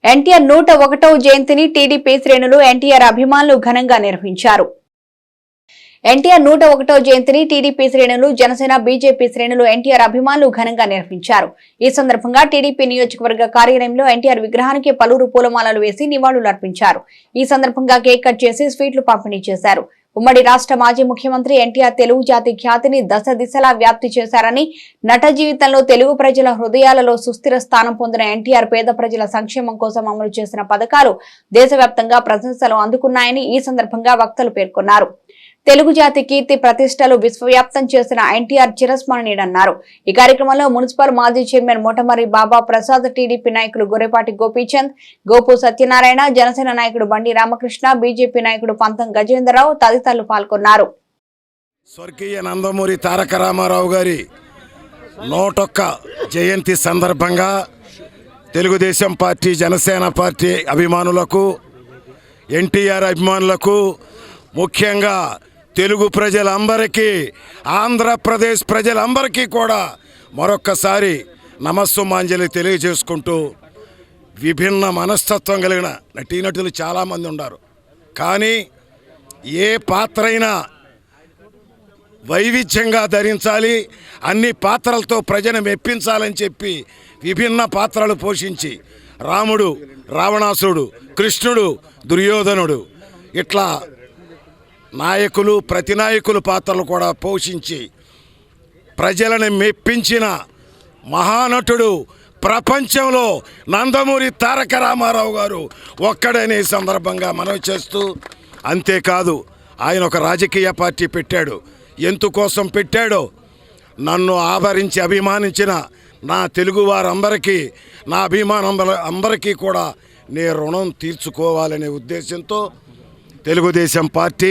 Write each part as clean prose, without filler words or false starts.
ఎన్టీఆర్ 101వ జయంతిని టీడీపీ శ్రేణులు ఎన్టీఆర్ అభిమానులు ఘనంగా నిర్వహించారు. ఎన్టీఆర్ 101వ జయంతిని టీడీపీ శ్రేణులు, జనసేన, బీజేపీ శ్రేణులు ఎన్టీఆర్ అభిమానులు ఘనంగా నిర్వహించారు. ఈ సందర్భంగా టీడీపీ నియోజకవర్గ కార్యాలయంలో ఎన్టీఆర్ విగ్రహానికి పలువురు పూలమాలలు వేసి నివాళులర్పించారు. ఈ సందర్భంగా కేక్ కట్ చేసి స్వీట్లు పంపిణీ చేశారు. ఉమ్మడి రాష్ట్ర మాజీ ముఖ్యమంత్రి ఎన్టీఆర్ తెలుగు జాతి ఖ్యాతిని దశ దిశలా వ్యాప్తి చేశారని, నట జీవితంలో తెలుగు ప్రజల హృదయాలలో సుస్థిర స్థానం పొందిన ఎన్టీఆర్ పేద ప్రజల సంక్షేమం కోసం అమలు చేసిన పథకాలు దేశవ్యాప్తంగా ప్రశంసలు అందుకున్నాయని ఈ సందర్భంగా వక్తలు పేర్కొన్నారు. తెలుగు జాతి కీర్తి ప్రతిష్టలు విశ్వవ్యాప్తం చేసిన ఎన్టీఆర్ చిరస్మరణీయుడన్నారు. ఈ కార్యక్రమంలో మున్సిపల్ మాజీ చైర్మన్ మోటమరి బాబా ప్రసాద్, టీడీపీ నాయకులు గొర్రెపాటి గోపీచంద్, గోపు సత్యనారాయణ, జనసేన నాయకుడు బండి రామకృష్ణ, బీజేపీ నాయకుడు పంతం గజేంద్రరావు తదితరులు పాల్గొన్నారు. స్వర్గీయ నందమూరి తారక రామారావు గారి 101 జయంతి సందర్భంగా తెలుగుదేశం పార్టీ, జనసేన పార్టీ అభిమానులకు, ఎన్టీఆర్ అభిమానులకు, ముఖ్యంగా తెలుగు ప్రజలందరికీ, ఆంధ్రప్రదేశ్ ప్రజలందరికీ కూడా మరొక్కసారి నమస్సుమాంజలి తెలియజేసుకుంటూ, విభిన్న మనస్తత్వం కలిగిన నటీనటులు చాలామంది ఉన్నారు. కానీ ఏ పాత్ర అయినా వైవిధ్యంగా ధరించాలి, అన్ని పాత్రలతో ప్రజను మెప్పించాలని చెప్పి విభిన్న పాత్రలు పోషించి రాముడు, రావణాసురుడు, కృష్ణుడు, దుర్యోధనుడు ఇట్లా నాయకులు, ప్రతినాయకులు పాత్రలు కూడా పోషించి ప్రజలను మెప్పించిన మహానటుడు ప్రపంచంలో నందమూరి తారక రామారావు గారు ఒక్కడనే సందర్భంగా మనవి చేస్తూ, అంతేకాదు ఆయన ఒక రాజకీయ పార్టీ పెట్టాడు. ఎందుకోసం పెట్టాడో, నన్ను ఆదరించి అభిమానించిన నా తెలుగు వారందరికీ, నా అభిమానం అందరికీ కూడా నే రుణం తీర్చుకోవాలనే ఉద్దేశంతో తెలుగుదేశం పార్టీ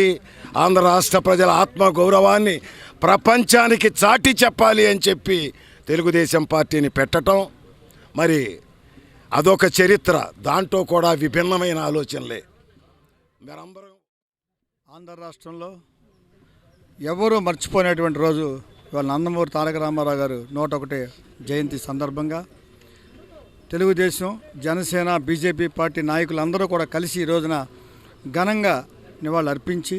ఆంధ్ర రాష్ట్ర ప్రజల ఆత్మగౌరవాన్ని ప్రపంచానికి చాటి చెప్పాలి అని చెప్పి తెలుగుదేశం పార్టీని పెట్టడం, మరి అదొక చరిత్ర. దాంట్లో కూడా విభిన్నమైన ఆలోచనలే. మీరందరూ ఆంధ్ర రాష్ట్రంలో ఎవరూ మర్చిపోయినటువంటి రోజు ఇవాళ నందమూరి తారక రామారావు గారు 101 జయంతి సందర్భంగా తెలుగుదేశం, జనసేన, బీజేపీ పార్టీ నాయకులందరూ కూడా కలిసి ఈ రోజున ఘనంగా నివాళులు అర్పించి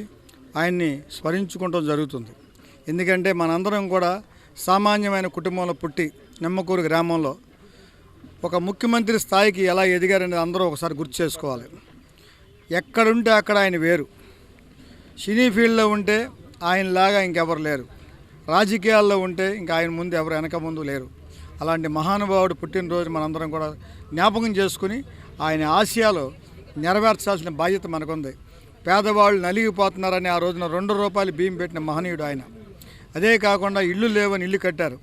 ఆయన్ని స్మరించుకోవడం జరుగుతుంది. ఎందుకంటే మనందరం కూడా సామాన్యమైన కుటుంబంలో పుట్టి నిమ్మకూరు గ్రామంలో ఒక ముఖ్యమంత్రి స్థాయికి ఎలా ఎదిగారనేది అందరూ ఒకసారి గుర్తు చేసుకోవాలి. ఎక్కడుంటే అక్కడ ఆయన వేరు. సినీ ఫీల్డ్లో ఉంటే ఆయనలాగా ఇంకెవరు లేరు. రాజకీయాల్లో ఉంటే ఇంకా ఆయన ముందు ఎవరు వెనక ముందు లేరు. అలాంటి మహానుభావుడు పుట్టినరోజు మనందరం కూడా జ్ఞాపకం చేసుకుని ఆయన ఆశయాలు నెరవేర్చాల్సిన బాధ్యత మనకుంది. పేదవాళ్ళు నలిగిపోతున్నారని ఆ రోజున 2 రూపాయలు బియ్యం పెట్టిన మహనీయుడు ఆయన. అదే కాకుండా ఇళ్ళు లేవని ఇల్లు కట్టారు.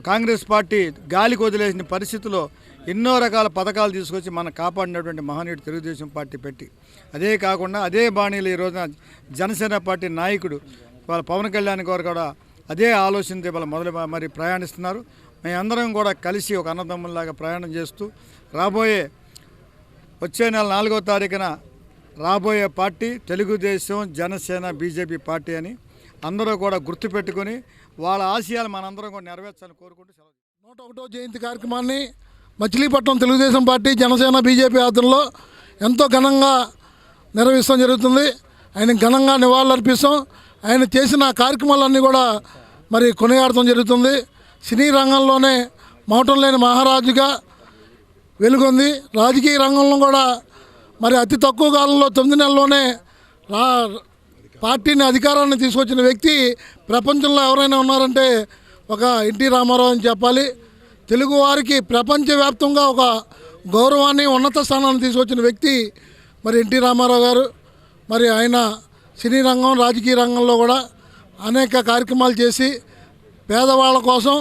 కాంగ్రెస్ పార్టీ గాలికి వదిలేసిన పరిస్థితుల్లో ఎన్నో రకాల పథకాలు తీసుకొచ్చి మనం కాపాడినటువంటి మహనీయుడు తెలుగుదేశం పార్టీ పెట్టి, అదే కాకుండా అదే బాణీలు ఈ రోజున జనసేన పార్టీ నాయకుడు వాళ్ళ పవన్ కళ్యాణ్ గారు కూడా అదే ఆలోచనతో వాళ్ళ మరి ప్రయాణిస్తున్నారు. మేమందరం కూడా కలిసి ఒక అన్నదమ్ముల్లాగా ప్రయాణం చేస్తూ వచ్చే నెల 4వ తారీఖున రాబోయే party Telugu Desam, Janasena, BJP party అని అందరూ కూడా గుర్తుపెట్టుకుని వాళ్ళ ఆశయాలు మనందరం కూడా నెరవేర్చాలని కోరుకుంటూ 101వ జయంతి కార్యక్రమాన్ని మచిలీపట్నం తెలుగుదేశం పార్టీ, జనసేన, బీజేపీ ఆధ్వర్యంలో ఎంతో ఘనంగా నిర్వహించడం జరుగుతుంది. ఆయన ఘనంగా నివాళులర్పిస్తాం. ఆయన చేసిన కార్యక్రమాలన్నీ కూడా మరి కొనియాడటం జరుగుతుంది. సినీ రంగంలోనే మౌటం లేని మహారాజుగా వెలుగొంది. రాజకీయ రంగంలో కూడా మరి అతి తక్కువ కాలంలో 9 నెలల్లోనే పార్టీని, అధికారాన్ని తీసుకొచ్చిన వ్యక్తి ప్రపంచంలో ఎవరైనా ఉన్నారంటే ఒక ఎన్టీ రామారావు అని చెప్పాలి. తెలుగువారికి ప్రపంచవ్యాప్తంగా ఒక గౌరవాన్ని, ఉన్నత స్థానాన్ని తీసుకొచ్చిన వ్యక్తి మరి ఎన్టీ రామారావు గారు. మరి ఆయన సినీ రంగం, రాజకీయ రంగంలో కూడా అనేక కార్యక్రమాలు చేసి పేదవాళ్ళ కోసం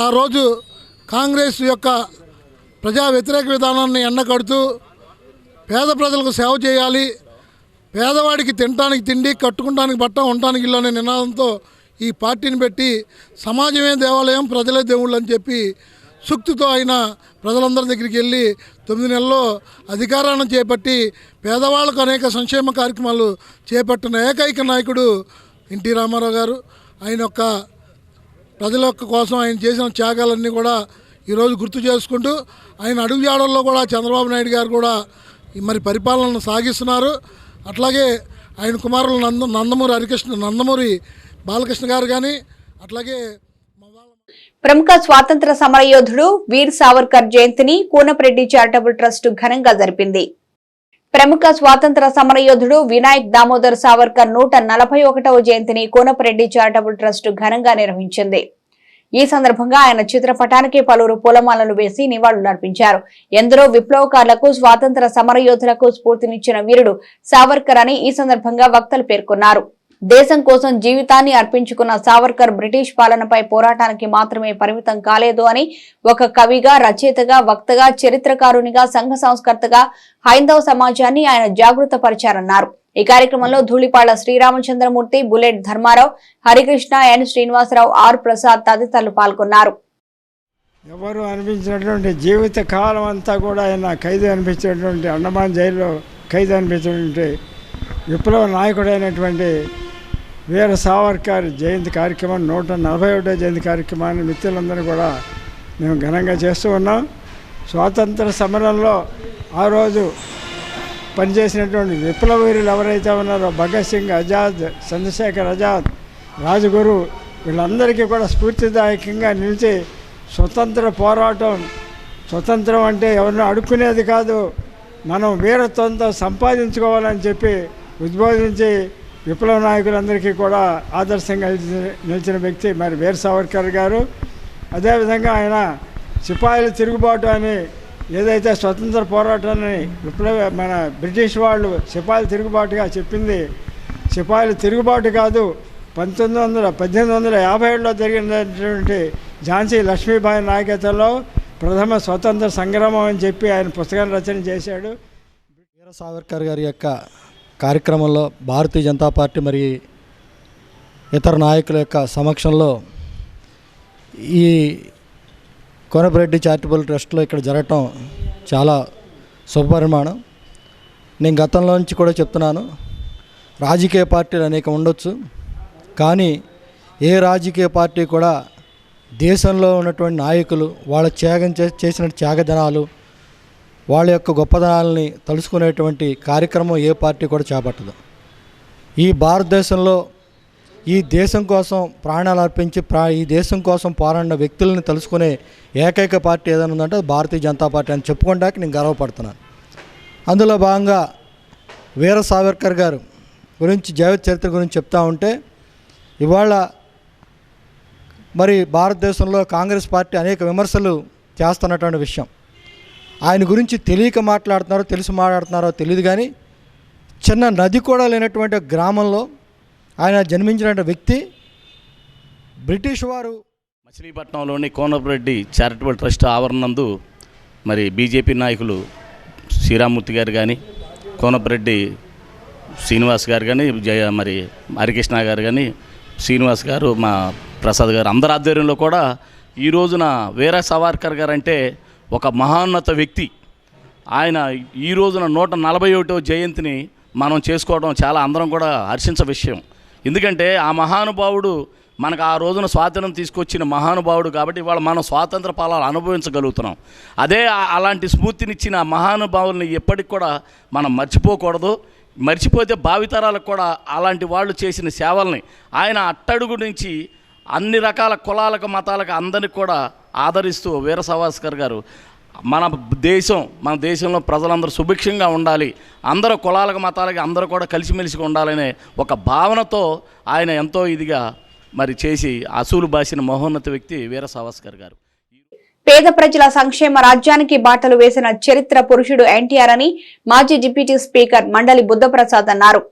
ఆ రోజు కాంగ్రెస్ యొక్క ప్రజా వ్యతిరేక విధానాన్ని ఎండకడుతూ పేద ప్రజలకు సేవ చేయాలి, పేదవాడికి తినడానికి తిండి, కట్టుకుంటానికి బట్ట, ఉండటానికి ఇల్లు అనే నినాదంతో ఈ పార్టీని పెట్టి సమాజమే దేవాలయం, ప్రజలే దేవుళ్ళు అని చెప్పి సూక్తితో ఆయన ప్రజలందరి దగ్గరికి వెళ్ళి 9 నెలల్లో అధికారాన్ని చేపట్టి పేదవాళ్ళకు అనేక సంక్షేమ కార్యక్రమాలు చేపట్టిన ఏకైక నాయకుడు ఎన్టీ రామారావు గారు. ఆయన యొక్క ప్రజల కోసం ఆయన చేసిన త్యాగాలన్నీ కూడా ఈరోజు గుర్తు చేసుకుంటూ ఆయన అడుగుజాడల్లో కూడా చంద్రబాబు నాయుడు గారు కూడా మరి పరిపాలనను సాగిస్తున్నారు. అట్లాగే ఆయన కుమారులు నందమూరి బాలకృష్ణ గారు కానీ అట్లాగే ప్రముఖ స్వాతంత్ర సమరయోధుడు వీర్ సావర్కర్ జయంతిని కూనప్రెడ్డి చారిటబుల్ ట్రస్ట్ ఘనంగా జరిపింది. ప్రముఖ స్వాతంత్ర సమరయోధుడు వినాయక్ దామోదర్ సావర్కర్ 141వ జయంతిని కూనప్రెడ్డి చారిటబుల్ ట్రస్ట్ ఘనంగా నిర్వహించింది. ఈ సందర్భంగా ఆయన చిత్రపటానికి పలువురు పూలమాలలు వేసి నివాళులర్పించారు. ఎందరో విప్లవకారులకు స్వాతంత్ర సమరయోధులకు స్ఫూర్తినిచ్చిన వీరుడు సావర్కర్ అని ఈ సందర్భంగా వక్తలు పేర్కొన్నారు. దేశం కోసం జీవితాన్ని అర్పించుకున్న సావర్కర్ బ్రిటిష్ పాలనపై పోరాటానికి మాత్రమే పరిమితం కాలేదు అని ఒక కవిగా, రచయితగా, వక్తగా, చరిత్రకారునిగా, సంఘ సంస్కర్తగా హైందవ సమాజాన్ని ఆయన జాగృతపరిచారన్నారు. ఈ కార్యక్రమంలో Dhulipalla Sriramachandramurthy, Bullet Dharmarao, Harikrishna, N Srinivasarao, R Prasad తదితరులు పాల్గొన్నారు. ఎవరు అనిపించినటువంటి జీవిత కాలం అంతా కూడా ఆయన ఖైదు అనిపించినటువంటి అండమాన్ జైల్లో ఖైదు అనిపించినటువంటి విప్లవ నాయకుడైనటువంటి వీర సావర్కర్ జయంతి కార్యక్రమం 141వ జయంతి కార్యక్రమాన్ని మిత్రులందరూ కూడా మేము ఘనంగా చేస్తూ ఉన్నాం. స్వాతంత్ర సమరంలో ఆ రోజు పనిచేసినటువంటి విప్లవ వీరులు ఎవరైతే ఉన్నారో భగత్ సింగ్, ఆజాద్, చంద్రశేఖర్ ఆజాద్, రాజగురు వీళ్ళందరికీ కూడా స్ఫూర్తిదాయకంగా నిలిచి స్వతంత్ర పోరాటం, స్వతంత్రం అంటే ఎవరినో అడుక్కునేది కాదు, మనం వీరత్వంతో సంపాదించుకోవాలని చెప్పి ఉద్బోధించి విప్లవ నాయకులందరికీ కూడా ఆదర్శంగా నిలిచిన వ్యక్తి మరి వీర్ సావర్కర్ గారు. అదేవిధంగా ఆయన సిపాయిల తిరుగుబాటు అని ఏదైతే స్వతంత్ర పోరాటాన్ని మన బ్రిటిష్ వాళ్ళు సిపాయిల తిరుగుబాటుగా చెప్పింది, సిపాయిల తిరుగుబాటు కాదు, 1857లో జరిగినటువంటి ఝాన్సీ లక్ష్మీబాయి నాయకత్వంలో ప్రథమ స్వతంత్ర సంగ్రామం అని చెప్పి ఆయన పుస్తకాన్ని రచన చేశాడు. వీర సావర్కర్ గారి యొక్క కార్యక్రమంలో భారతీయ జనతా పార్టీ మరి ఇతర నాయకుల యొక్క సమక్షంలో ఈ కోనపరెడ్డి చారిటబుల్ ట్రస్ట్లో ఇక్కడ జరగటం చాలా శుభపరిమాణం. నేను గతంలో నుంచి కూడా చెప్తున్నాను, రాజకీయ పార్టీలు అనేక ఉండొచ్చు, కానీ ఏ రాజకీయ పార్టీ కూడా దేశంలో ఉన్నటువంటి నాయకులు వాళ్ళ చేసిన త్యాగదనాలు, వాళ్ళ యొక్క గొప్పదనాలని తలుసుకునేటువంటి కార్యక్రమం ఏ పార్టీ కూడా చేపట్టదు. ఈ భారతదేశంలో ఈ దేశం కోసం ప్రాణాలు అర్పించి ఈ దేశం కోసం పోరాడిన వ్యక్తులను తెలుసుకునే ఏకైక పార్టీ ఏదైనా ఉందంటే అది భారతీయ జనతా పార్టీ అని చెప్పుకోవడానికి నేను గర్వపడుతున్నాను. అందులో భాగంగా వీర సావర్కర్ గారు గురించి జీవిత చరిత్ర గురించి చెప్తా ఉంటే ఇవాళ మరి భారతదేశంలో కాంగ్రెస్ పార్టీ అనేక విమర్శలు చేస్తున్నటువంటి విషయం. ఆయన గురించి తెలియక మాట్లాడుతున్నారో తెలిసి మాట్లాడుతున్నారో తెలియదు, కానీ చిన్న నది కూడా లేనటువంటి గ్రామంలో ఆయన జన్మించిన వ్యక్తి. బ్రిటిష్ వారు మచిలీపట్నంలోని కోనపరెడ్డి చారిటబుల్ ట్రస్ట్ ఆవరణందు మరి బీజేపీ నాయకులు శ్రీరామూర్తి గారు కానీ, కోనపరెడ్డి శ్రీనివాస్ గారు కానీ, మరి హరికృష్ణ గారు కానీ, శ్రీనివాస్ గారు, మా ప్రసాద్ గారు అందరి ఆధ్వర్యంలో కూడా ఈ రోజున వీర సావర్కర్ గారు అంటే ఒక మహోన్నత వ్యక్తి. ఆయన ఈ రోజున 141వ జయంతిని మనం చేసుకోవడం చాలా అందరం కూడా హర్షించే విషయం. ఎందుకంటే ఆ మహానుభావుడు మనకు ఆ రోజున స్వాతంత్రం తీసుకొచ్చిన మహానుభావుడు కాబట్టి ఇవాళ మనం స్వాతంత్ర ఫలాలు అనుభవించగలుగుతున్నాం. అదే అలాంటి స్ఫూర్తినిచ్చిన మహానుభావుల్ని ఎప్పటికి కూడా మనం మర్చిపోకూడదు. మర్చిపోతే భావితరాలకు కూడా అలాంటి వాళ్ళు చేసిన సేవల్ని ఆయన అట్టడుగు నుంచి అన్ని రకాల కులాలకు, మతాలకు అందరికీ కూడా ఆదరిస్తూ వీర సావర్కర్ గారు మన దేశంలో ప్రజలందరూ సుభిక్షంగా ఉండాలి, అందరూ కులాలకు, మతాలకి అందరూ కూడా కలిసిమెలిసిగా ఉండాలనే ఒక భావనతో ఆయన ఎంతో ఇదిగా మరి చేసి అసూలు బాసిన మహోన్నత వ్యక్తి వీర సావర్కర్ గారు. పేద ప్రజల సంక్షేమ రాజ్యానికి బాటలు వేసిన చరిత్ర పురుషుడు ఎన్టీఆర్ అని మాజీ డిప్యూటీ స్పీకర్ మండలి బుద్ధప్రసాద్ అన్నారు.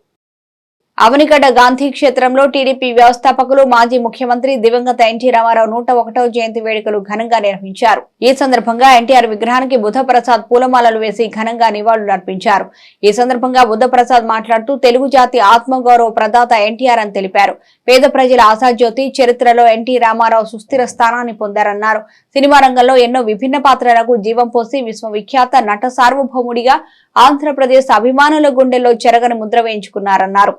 అవనిగడ్డ గాంధీ క్షేత్రంలో టీడీపీ వ్యవస్థాపకులు మాజీ ముఖ్యమంత్రి దివంగత ఎన్టీ రామారావు 101వ జయంతి వేడుకలు ఘనంగా నిర్వహించారు. ఈ సందర్భంగా ఎన్టీఆర్ విగ్రహానికి బుద్ధప్రసాద్ పూలమాలలు వేసి ఘనంగా నివాళులర్పించారు. ఈ సందర్భంగా బుద్ధప్రసాద్ మాట్లాడుతూ తెలుగు జాతి ఆత్మగౌరవ ప్రదాత ఎన్టీఆర్ అని తెలిపారు. పేద ప్రజల ఆశాజ్యోతి, చరిత్రలో ఎన్టీ రామారావు సుస్థిర స్థానాన్ని పొందారన్నారు. సినిమా రంగంలో ఎన్నో విభిన్న పాత్రలకు జీవం పోసి విశ్వవిఖ్యాత నట సార్వభౌముడిగా ఆంధ్రప్రదేశ్ అభిమానుల గుండెల్లో చెరగని ముద్ర వేయించుకున్నారన్నారు.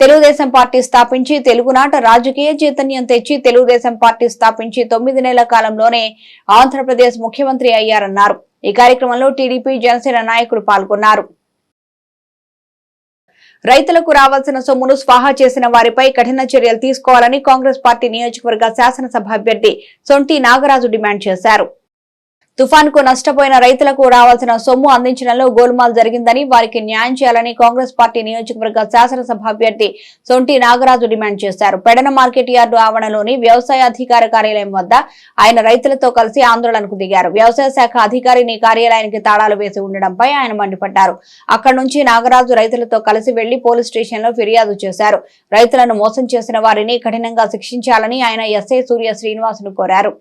తెలుగుదేశం పార్టీ స్థాపించి తెలుగునాట రాజకీయ చైతన్యం తెచ్చి తెలుగుదేశం పార్టీ స్థాపించి 9 నెలల కాలంలోనే ఆంధ్రప్రదేశ్ ముఖ్యమంత్రి అయ్యారన్నారు. ఈ కార్యక్రమంలో టీడీపీ జనసేన నాయకులు పాల్గొన్నారు. రైతులకు రావాల్సిన సొమ్మును స్వాహా చేసిన వారిపై కఠిన చర్యలు తీసుకోవాలని కాంగ్రెస్ పార్టీ నియోజకవర్గ శాసనసభ అభ్యర్థి సొంటి నాగరాజు డిమాండ్ చేశారు. తుఫాన్కు నష్టపోయిన రైతులకు రావాల్సిన సొమ్ము అందించడంలో గోల్మాల్ జరిగిందని, వారికి న్యాయం చేయాలని కాంగ్రెస్ పార్టీ నియోజకవర్గ శాసనసభ అభ్యర్థి సొంటి నాగరాజు డిమాండ్ చేశారు. పెడన మార్కెట్ యార్డు ఆవరణలోని వ్యవసాయ అధికార కార్యాలయం వద్ద ఆయన రైతులతో కలిసి ఆందోళనకు దిగారు. వ్యవసాయ శాఖ అధికారిని కార్యాలయానికి తాళాలు వేసి ఉండడంపై ఆయన మండిపడ్డారు. అక్కడి నుంచి నాగరాజు రైతులతో కలిసి వెళ్లి పోలీస్ స్టేషన్లో ఫిర్యాదు చేశారు. రైతులను మోసం చేసిన వారిని కఠినంగా శిక్షించాలని ఆయన ఎస్ఐ సూర్య శ్రీనివాసును కోరారు.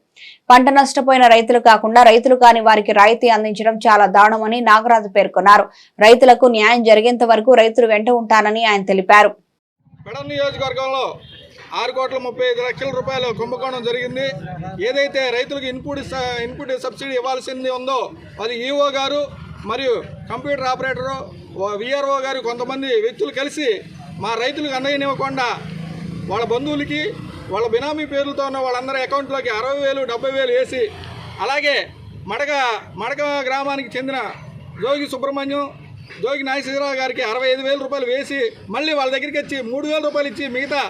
పంట నష్టపోయిన రైతులు కాకుండా రైతులు కాని వారికి రాయితీ అందించడం చాలా దారుణమని నాగరాజు పేర్కొన్నారు. రైతులకు న్యాయం జరిగేంత వరకు రైతులు వెంట ఉంటానని ఆయన తెలిపారు. పెడన నియోజకవర్గంలో 6,35,00,000 రూపాయలు కుంభకోణం జరిగింది. ఏదైతే రైతులకు ఇన్పుట్ సబ్సిడీ ఇవ్వాల్సింది ఉందో అది ఈఓ గారు మరియు కంప్యూటర్ ఆపరేటరు విఆర్ఓ గారు కొంతమంది వ్యక్తులు కలిసి మా రైతులకు అందజేయనివ్వకుండా వాళ్ళ బంధువులకి వాళ్ళ బినామీ పేర్లతో ఉన్న వాళ్ళందరి అకౌంట్లోకి 60,000, 70,000 వేసి, అలాగే మడక గ్రామానికి చెందిన జోగి సుబ్రహ్మణ్యం, జోగి నాగేశ్వరరావు గారికి 65,000 రూపాయలు వేసి మళ్ళీ వాళ్ళ దగ్గరికి వచ్చి 3,000 రూపాయలు ఇచ్చి మిగతా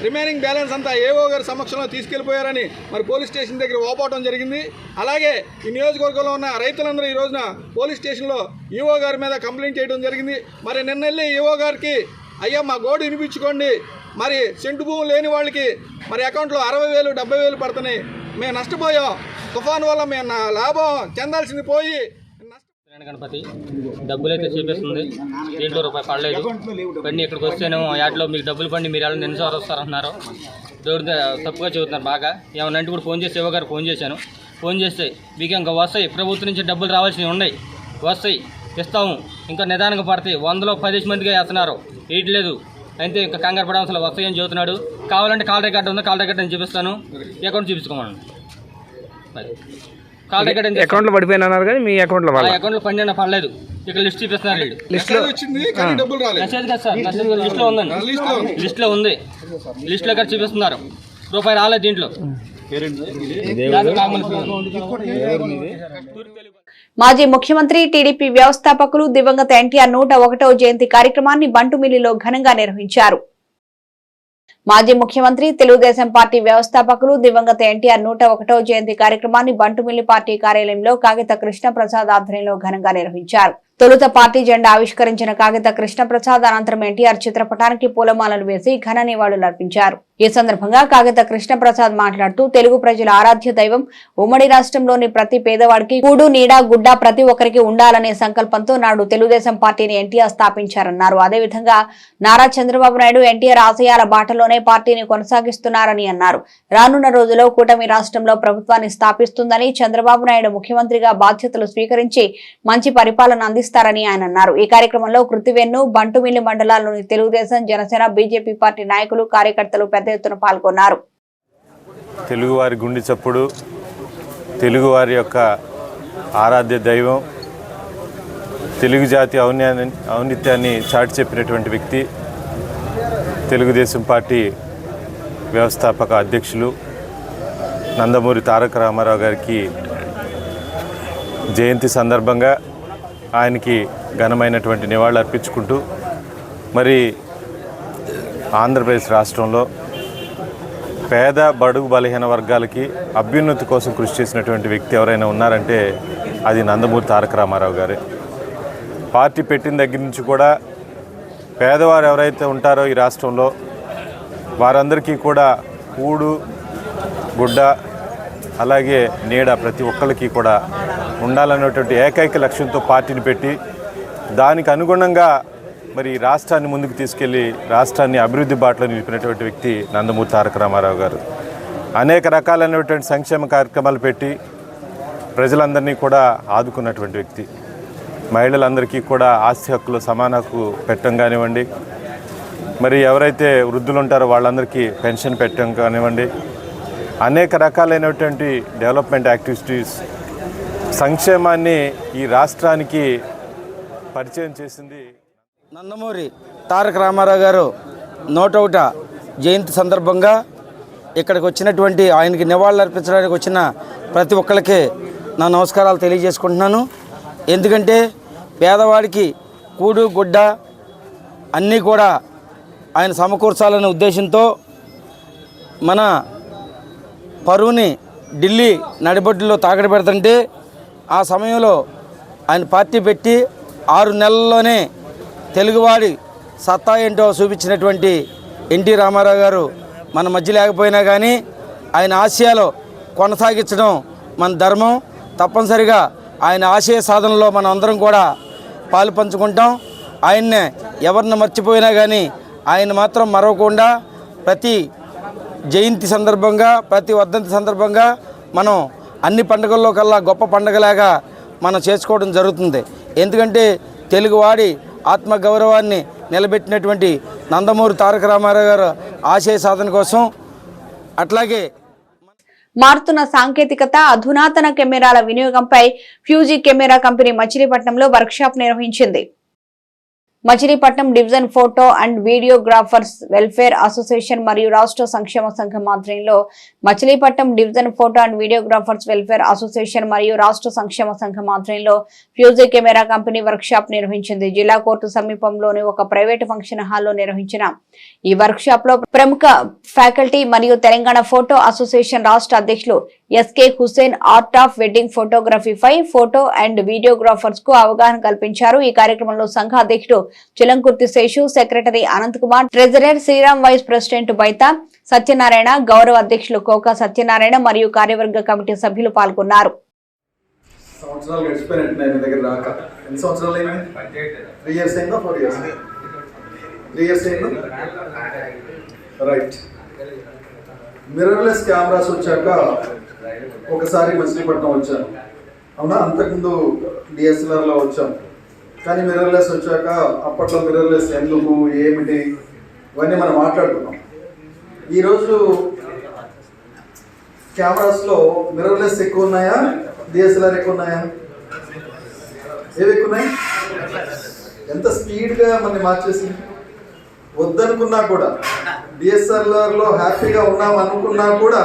రిమైనింగ్ బ్యాలెన్స్ అంతా ఏఓ గారి సమక్షంలో తీసుకెళ్లిపోయారని మరి పోలీస్ స్టేషన్ దగ్గర ఓపోవడం జరిగింది. అలాగే ఈ నియోజకవర్గంలో ఉన్న రైతులందరూ ఈ రోజున పోలీస్ స్టేషన్లో ఈఓ గారి మీద కంప్లైంట్ చేయడం జరిగింది. మరి నిన్న వెళ్ళి ఈఓ గారికి అయ్యా మా గోడు వినిపించుకోండి, మరి సెంటు భూములు లేని వాళ్ళకి మరి అకౌంట్లో 60,000, 70,000 పడుతున్నాయి, మేము నష్టపోయాం, తుఫాను వల్ల మేము లాభం చెందాల్సింది పోయి గణపతి డబ్బులు అయితే చూపిస్తుంది, దీంట్లో రూపాయి పడలేదు. బండి ఇక్కడికి వస్తేనేమో యాడ్లో మీకు డబ్బులు పండి మీరు ఎలా నిన్నసారి వస్తారంటున్నారు. దేవుడు తప్పుగా చెబుతున్నారు బాగా. ఏమన్నా అంటే కూడా ఫోన్ చేసి ఇవ్వగారు ఫోన్ చేశాను. ఫోన్ చేస్తే మీకు ఇంకా వస్తాయి, ప్రభుత్వం నుంచి డబ్బులు రావాల్సినవి ఉన్నాయి, వస్తాయి, ఇస్తాము, ఇంకా నిదానంగా పడతాయి, 100లో 10 మందిగా వేస్తున్నారు, వేయట్లేదు, అయితే ఇంకా కంగారు పడాల్సిన వస్తాయని చెబుతున్నాడు. కావాలంటే కాల్ రికార్డు ఉందో కాల్ రికార్డు అని చూపిస్తాను, అకౌంట్ చూపించుకోమను. కాల్ రికార్డు అని అకౌంట్లో పడిపోయినారు కానీ మీ అకౌంట్లో అకౌంట్లో పండిన పడలేదు. ఇక్కడ లిస్ట్ చూపిస్తున్నారు వీళ్ళు. మెసేజ్ కదా సార్, మెసేజ్ లిస్ట్లో ఉందండి, లిస్ట్లో ఉంది, లిస్ట్లో కూడా చూపిస్తున్నారు, రూపాయి రాలేదు దీంట్లో. మాజీ ముఖ్యమంత్రి టీడీపీ వ్యవస్థాపకులు దివంగత ఎన్టీఆర్ 101వ జయంతి కార్యక్రమాన్ని బంటుమిల్లిలో ఘనంగా నిర్వహించారు. మాజీ ముఖ్యమంత్రి తెలుగుదేశం పార్టీ వ్యవస్థాపకులు దివంగత ఎన్టీఆర్ 101వ జయంతి కార్యక్రమాన్ని బంటుమిల్లి పార్టీ కార్యాలయంలో కాగిత కృష్ణప్రసాద్ ఆధ్వర్యంలో ఘనంగా నిర్వహించారు. తొలుత పార్టీ జెండా ఆవిష్కరించిన కాగిత కృష్ణప్రసాద్ అనంతరం ఎన్టీఆర్ చిత్రపటానికి పూలమాలలు వేసి ఘన నివాళులర్పించారు. ఈ సందర్భంగా కాగిత కృష్ణప్రసాద్ మాట్లాడుతూ తెలుగు ప్రజల ఆరాధ్య దైవం ఉమ్మడి రాష్ట్రంలోని ప్రతి పేదవాడికి కూడు నీడ గుడ్డ ప్రతి ఒక్కరికి ఉండాలనే సంకల్పంతో నాడు తెలుగుదేశం పార్టీని ఎన్టీఆర్ స్థాపించారన్నారు. అదేవిధంగా నారా చంద్రబాబు నాయుడు ఎన్టీఆర్ ఆశయాల బాటలోనే పార్టీని కొనసాగిస్తున్నారని అన్నారు. రానున్న రోజుల్లో కూటమి రాష్ట్రంలో ప్రభుత్వాన్ని స్థాపిస్తుందని, చంద్రబాబు నాయుడు ముఖ్యమంత్రిగా బాధ్యతలు స్వీకరించి మంచి పరిపాలన అందిస్తారని ఆయన అన్నారు. ఈ కార్యక్రమంలో కృతివెన్ను, బంటుమిల్లి మండలాల్లోని తెలుగుదేశం, జనసేన, బీజేపీ పార్టీ నాయకులు, కార్యకర్తలు పెద్ద ఎత్తున పాల్గొన్నారు. తెలుగువారి గుండె చప్పుడు, తెలుగువారి యొక్క ఆరాధ్య దైవం, తెలుగు జాతి ఔన్నత్యాన్ని చాటి చెప్పినటువంటి వ్యక్తి, తెలుగుదేశం పార్టీ వ్యవస్థాపక అధ్యక్షులు నందమూరి తారక రామారావు గారికి జయంతి సందర్భంగా ఆయనకి ఘనమైనటువంటి నివాళులు అర్పించుకుంటూ, మరి ఆంధ్రప్రదేశ్ రాష్ట్రంలో పేద బడుగు బలహీన వర్గాలకి అభ్యున్నతి కోసం కృషి చేసినటువంటి వ్యక్తి ఎవరైనా ఉన్నారంటే అది నందమూరి తారక రామారావు గారే. పార్టీ పెట్టిన దగ్గర నుంచి కూడా పేదవారు ఎవరైతే ఉంటారో ఈ రాష్ట్రంలో వారందరికీ కూడా కూడు గుడ్డ అలాగే నీడ ప్రతి ఒక్కరికి కూడా ఉండాలనేటువంటి ఏకైక లక్ష్యంతో పార్టీని పెట్టి దానికి అనుగుణంగా మరి రాష్ట్రాన్ని ముందుకు తీసుకెళ్లి రాష్ట్రాన్ని అభివృద్ధి బాటలో నిలిపినటువంటి వ్యక్తి నందమూరి తారక రామారావు గారు. అనేక రకాలైనటువంటి సంక్షేమ కార్యక్రమాలు పెట్టి ప్రజలందరినీ కూడా ఆదుకున్నటువంటి వ్యక్తి. మహిళలందరికీ కూడా ఆస్తి హక్కులు సమాన హక్కు పెట్టడం కానివ్వండి, మరి ఎవరైతే వృద్ధులు ఉంటారో వాళ్ళందరికీ పెన్షన్ పెట్టడం కానివ్వండి, అనేక రకాలైనటువంటి డెవలప్మెంట్ యాక్టివిటీస్ సంక్షేమాన్ని ఈ రాష్ట్రానికి పరిచయం చేసింది నందమూరి తారక రామారావు గారు 101వ జయంతి సందర్భంగా ఇక్కడికి వచ్చినటువంటి ఆయనకి నివాళులు అర్పించడానికి వచ్చిన ప్రతి ఒక్కరికి నా నమస్కారాలు తెలియజేసుకుంటున్నాను. ఎందుకంటే పేదవాడికి కూడు గుడ్డ అన్నీ కూడా ఆయన సమకూర్చాలనే ఉద్దేశంతో మన పరువుని ఢిల్లీ నడిబొడ్డులో తాకడ పెడుతుంటే ఆ సమయంలో ఆయన పార్టీ పెట్టి 6 నెలల్లోనే తెలుగువాడి సత్తా ఏంటో చూపించినటువంటి ఎన్టీ రామారావు గారు మన మధ్య లేకపోయినా కానీ ఆయన ఆశయాలు కొనసాగించడం మన ధర్మం. తప్పనిసరిగా ఆయన ఆశయ సాధనలో మనం అందరం కూడా పాలు పంచుకుంటాం. ఆయన్నే ఎవరిని మర్చిపోయినా కానీ ఆయన మాత్రం మరవకుండా ప్రతి జయంతి సందర్భంగా ప్రతి వర్ధంతి సందర్భంగా మనం అన్ని పండుగల్లో కల్లా గొప్ప పండుగలాగా మనం చేసుకోవడం జరుగుతుంది. ఎందుకంటే తెలుగువాడి ఆత్మగౌరవాన్ని నిలబెట్టినటువంటి నందమూరి తారక రామారావు గారు ఆశయ సాధన కోసం అట్లాగే మారుతున్న సాంకేతికత అధునాతన కెమెరాల వినియోగంపై ఫ్యూజీ కెమెరా కంపెనీ మచిలీపట్నంలో వర్క్షాప్ నిర్వహించింది. Machilipatnam division photo and videographers welfare association మరియు రాష్ట్ర సంక్షేమ సంఘం ఆధ్వర్యంలో Machilipatnam division photo and videographers welfare association మరియు రాష్ట్ర సంక్షేమ సంఘం ఆధ్వర్యంలో Fuji camera company work shop నిర్వహించింది. జిల్లా కోర్టు సమీపంలోని ఒక ప్రైవేటు ఫంక్షన్ హాల్లో నిర్వహించిన ఈ వర్క్ షాప్ లో ప్రముఖ ఫ్యాకల్టీ మరియు తెలంగాణ ఫోటో అసోసియేషన్ రాష్ట్ర అధ్యక్షులు SK Hussain art of wedding ఫోటోగ్రఫీపై ఫోటో అండ్ వీడియోగ్రాఫర్స్ కు అవగాహన కల్పించారు. ఈ కార్యక్రమంలో సంఘ అధ్యక్షుడు Chilankurthi Seshu, secretary Anant Kumar, treasurer Sriram, vice president Baitha Satyanarayana, గౌరవ అధ్యక్షులు కోకా సత్యనారాయణ మరియు కార్యవర్గ కమిటీ సభ్యులు పాల్గొన్నారు. సంవత్సరాలు గడిచిపోయినట్టు నేను దగ్గర రాక ఎన్ని సంవత్సరాలు అయింది? 3 years అయిందా? 4 years? 3 years అయిందా? రైట్. మిర్రర్లెస్ కెమెరాస్ వచ్చాక ఒకసారి మచిలీపట్నం వచ్చాను, అవునా? అంతకుముందు డిఎస్ఎల్ఆర్లో వచ్చాను. కానీ మిర్రర్లెస్ వచ్చాక అప్పట్లో మిర్రర్లెస్ ఎందుకు ఏమిటి ఇవన్నీ మనం మాట్లాడుకున్నాం. ఈరోజు కెమెరాస్లో మిర్రర్లెస్ ఎక్కువ ఉన్నాయా, డిఎస్ఎల్ఆర్ ఎక్కువ ఉన్నాయా? ఏవి ఎక్కువ ఉన్నాయి? ఎంత స్పీడ్గా మనని మార్చేసింది. వద్దనుకున్నా కూడా డిఎస్ఎల్ఆర్లో హ్యాపీగా ఉన్నాం అనుకున్నా కూడా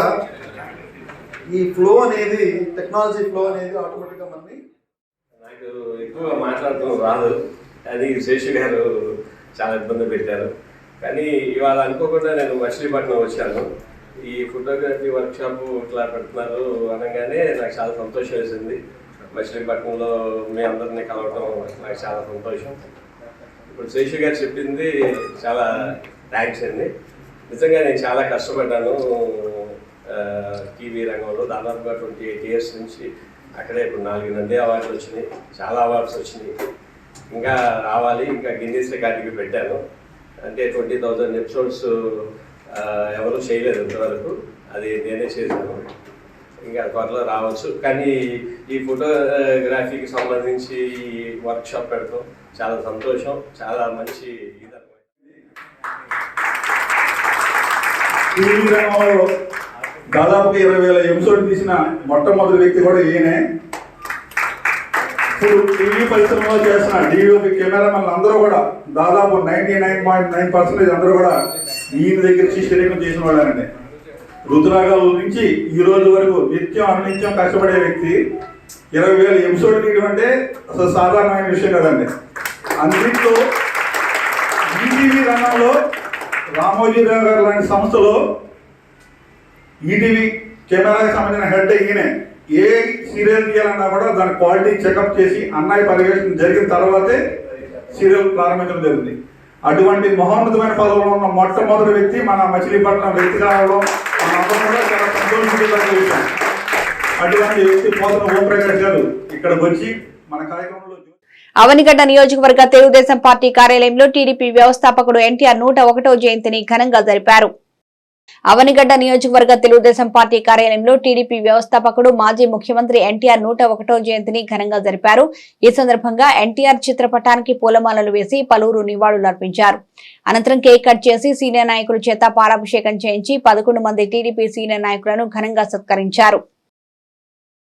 ఈ ఫ్లో అనేది, టెక్నాలజీ ఫ్లో అనేది ఆటోమేటిక్గా మనని నాకు ఎక్కువ మాట్లాడటం రాదు. అది శేషు గారు చాలా ఇబ్బంది పెట్టారు. కానీ ఇవాళ అనుకోకుండా నేను మచిలీపట్నం వచ్చాను. ఈ ఫోటోగ్రఫీ వర్క్షాప్ ఇట్లా పెడుతున్నారు అనగానే నాకు చాలా సంతోషం వేసింది. మచిలీపట్నంలో మీ అందరినీ కలవటం నాకు చాలా సంతోషం. ఇప్పుడు శేషు గారు చెప్పింది చాలా థ్యాంక్స్ అండి. నిజంగా నేను చాలా కష్టపడ్డాను టీవీ రంగంలో. దాదాపుగా 28 years నుంచి అక్కడే. ఇప్పుడు 4 నంది అవార్డ్స్ వచ్చినాయి, చాలా అవార్డ్స్ వచ్చినాయి, ఇంకా రావాలి. ఇంకా గిన్నీస్ రికార్డుకి పెట్టాను. అంటే 20,000 episodes ఎవరు చేయలేదు ఇంతవరకు, అది నేనే చేశాను. ఇంకా త్వరలో రావచ్చు. కానీ ఈ ఫోటోగ్రఫీకి సంబంధించి వర్క్షాప్ పెడతాం చాలా సంతోషం, చాలా మంచి టీవీ రంగంలో దాదాపుగా 20,000 episodes తీసిన మొట్టమొదటి వ్యక్తి కూడా ఈయనే. ఇప్పుడు టీవీ పరిశ్రమలో చేసిన డిఓపి కెమెరామెన్లు అందరూ కూడా దాదాపు 99.9% అందరూ కూడా ఈయన దగ్గర శిష్యరేఖం చేసిన వాళ్ళనండి. రుతురాగాల నుంచి ఈ రోజు వరకు నిత్యం అనిత్యం కష్టపడే వ్యక్తి 20,000 episodes తీయడం అంటే అసలు సాధారణమైన విషయం కదండి. అందులో ఈటీవీ రంగంలో రామోజీరావు గారు లాంటి సంస్థలో ఈటీవీ కెమెరాకి సంబంధించిన హెడ్ ఈయనే. ఏ సీరియల్ తీయాలన్నా కూడా దాని క్వాలిటీ చెకప్ చేసి అన్నయ్య పర్యవేక్షణ జరిగిన తర్వాతే సీరియల్ ప్రారంభించడం జరిగింది. అటువంటి మహోన్నతమైన పదవిలో ఉన్న మొట్టమొదటి వ్యక్తి మన మచిలీపట్నం వ్యక్తి కావడం మనందరం కూడా చాలా సంతోషించదగ్గ విషయం. అటువంటి వ్యక్తి పోతన ఓంప్రకాష్ గారు ఇక్కడికి వచ్చి మన కార్యక్రమంలో అవనిగడ్డ నియోజకవర్గ తెలుగుదేశం పార్టీ కార్యాలయంలో టీడీపీ వ్యవస్థాపకుడు ఎన్టీఆర్ 101వ జయంతిని ఘనంగా జరిపారు. అవనిగడ్డ నియోజకవర్గ తెలుగుదేశం పార్టీ కార్యాలయంలో టీడీపీ వ్యవస్థాపకుడు మాజీ ముఖ్యమంత్రి ఎన్టీఆర్ 101వ జయంతిని ఘనంగా జరిపారు. ఈ సందర్భంగా ఎన్టీఆర్ చిత్రపటానికి పూలమాలలు వేసి పలువురు నివాళులర్పించారు. అనంతరం కేక్ కట్ చేసి సీనియర్ నాయకుల చేత పాలాభిషేకం చేయించి 11 మంది టీడీపీ సీనియర్ నాయకులను ఘనంగా సత్కరించారు.